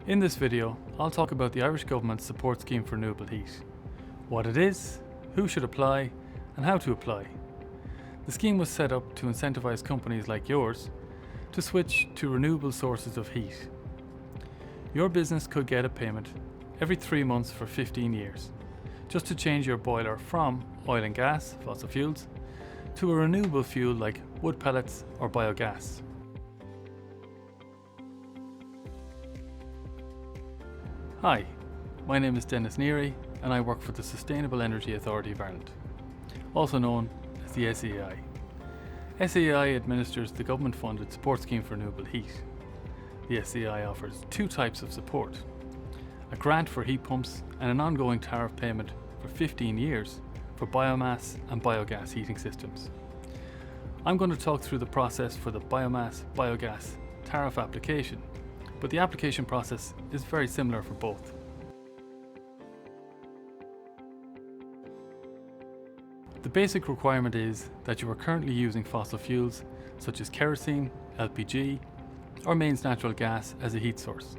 In this video, I'll talk about the Irish Government's support scheme for renewable heat, what it is, who should apply, and how to apply. The scheme was set up to incentivise companies like yours to switch to renewable sources of heat. Your business could get a payment every 3 months for 15 years, just to change your boiler from oil and gas, fossil fuels, to a renewable fuel like wood pellets or biogas. Hi, my name is Denis Neary and I work for the Sustainable Energy Authority of Ireland, also known as the SEAI. SEAI administers the government-funded support scheme for renewable heat. The SEAI offers two types of support: a grant for heat pumps and an ongoing tariff payment for 15 years for biomass and biogas heating systems. I'm going to talk through the process for the biomass-biogas tariff application, but the application process is very similar for both. The basic requirement is that you are currently using fossil fuels such as kerosene, LPG, or mains natural gas as a heat source,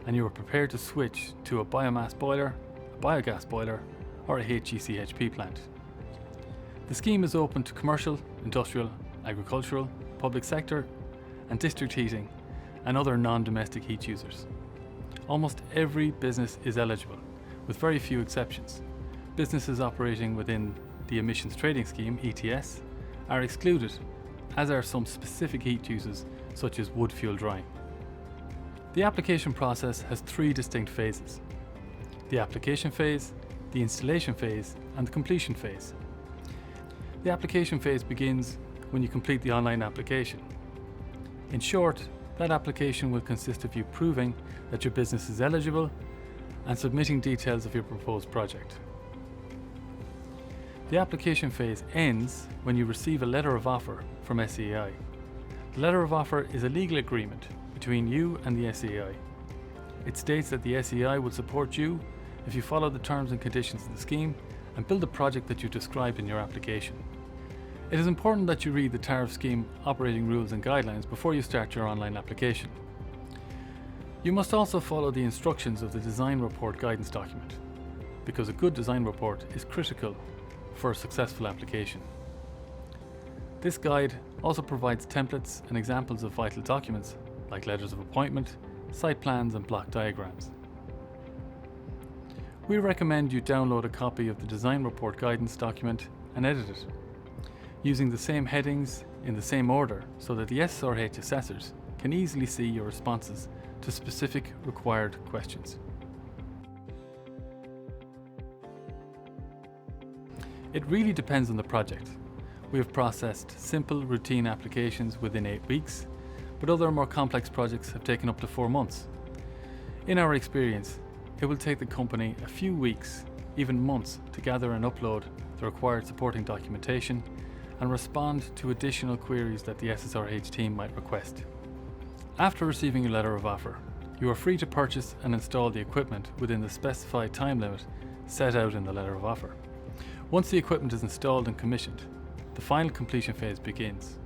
and you are prepared to switch to a biomass boiler, a biogas boiler, or a HECHP plant. The scheme is open to commercial, industrial, agricultural, public sector, and district heating, and other non-domestic heat users. Almost every business is eligible, with very few exceptions. Businesses operating within the Emissions Trading Scheme, ETS, are excluded, as are some specific heat uses such as wood fuel drying. The application process has three distinct phases: the application phase, the installation phase, and the completion phase. The application phase begins when you complete the online application. In short, that application will consist of you proving that your business is eligible and submitting details of your proposed project. The application phase ends when you receive a letter of offer from SEAI. The letter of offer is a legal agreement between you and the SEAI. It states that the SEAI will support you if you follow the terms and conditions of the scheme and build the project that you describe in your application. It is important that you read the tariff scheme operating rules and guidelines before you start your online application. You must also follow the instructions of the design report guidance document, because a good design report is critical for a successful application. This guide also provides templates and examples of vital documents like letters of appointment, site plans, and block diagrams. We recommend you download a copy of the design report guidance document and edit it, using the same headings in the same order so that the SSRH assessors can easily see your responses to specific required questions. It really depends on the project. We have processed simple routine applications within 8 weeks, but other more complex projects have taken up to 4 months. In our experience, it will take the company a few weeks, even months, to gather and upload the required supporting documentation and respond to additional queries that the SSRH team might request. After receiving your letter of offer, you are free to purchase and install the equipment within the specified time limit set out in the letter of offer. Once the equipment is installed and commissioned, the final completion phase begins.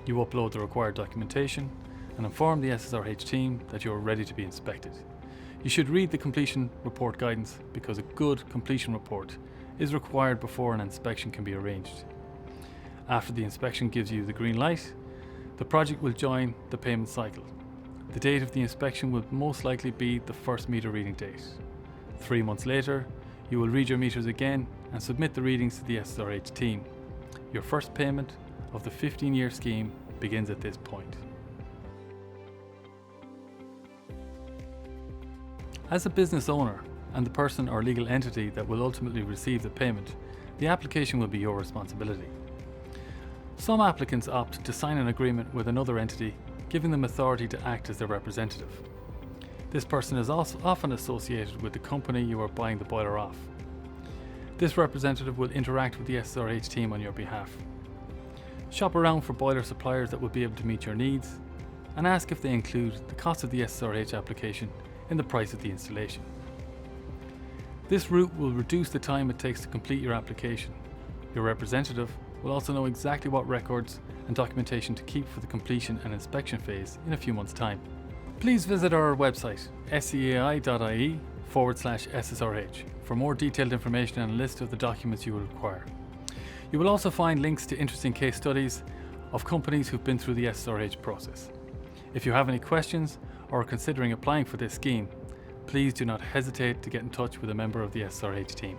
You upload the required documentation and inform the SSRH team that you are ready to be inspected. You should read the completion report guidance, because a good completion report is required before an inspection can be arranged. After the inspection gives you the green light, the project will join the payment cycle. The date of the inspection will most likely be the first meter reading date. 3 months later, you will read your meters again and submit the readings to the SSRH team. Your first payment of the 15-year scheme begins at this point. As a business owner and the person or legal entity that will ultimately receive the payment, the application will be your responsibility. Some applicants opt to sign an agreement with another entity, giving them authority to act as their representative. This person is also often associated with the company you are buying the boiler off. This representative will interact with the SSRH team on your behalf. Shop around for boiler suppliers that will be able to meet your needs, and ask if they include the cost of the SSRH application in the price of the installation. This route will reduce the time it takes to complete your application. Your representative will also know exactly what records and documentation to keep for the completion and inspection phase in a few months' time. Please visit our website seai.ie/SSRH for more detailed information and a list of the documents you will require. You will also find links to interesting case studies of companies who've been through the SSRH process. If you have any questions or are considering applying for this scheme, please do not hesitate to get in touch with a member of the SSRH team.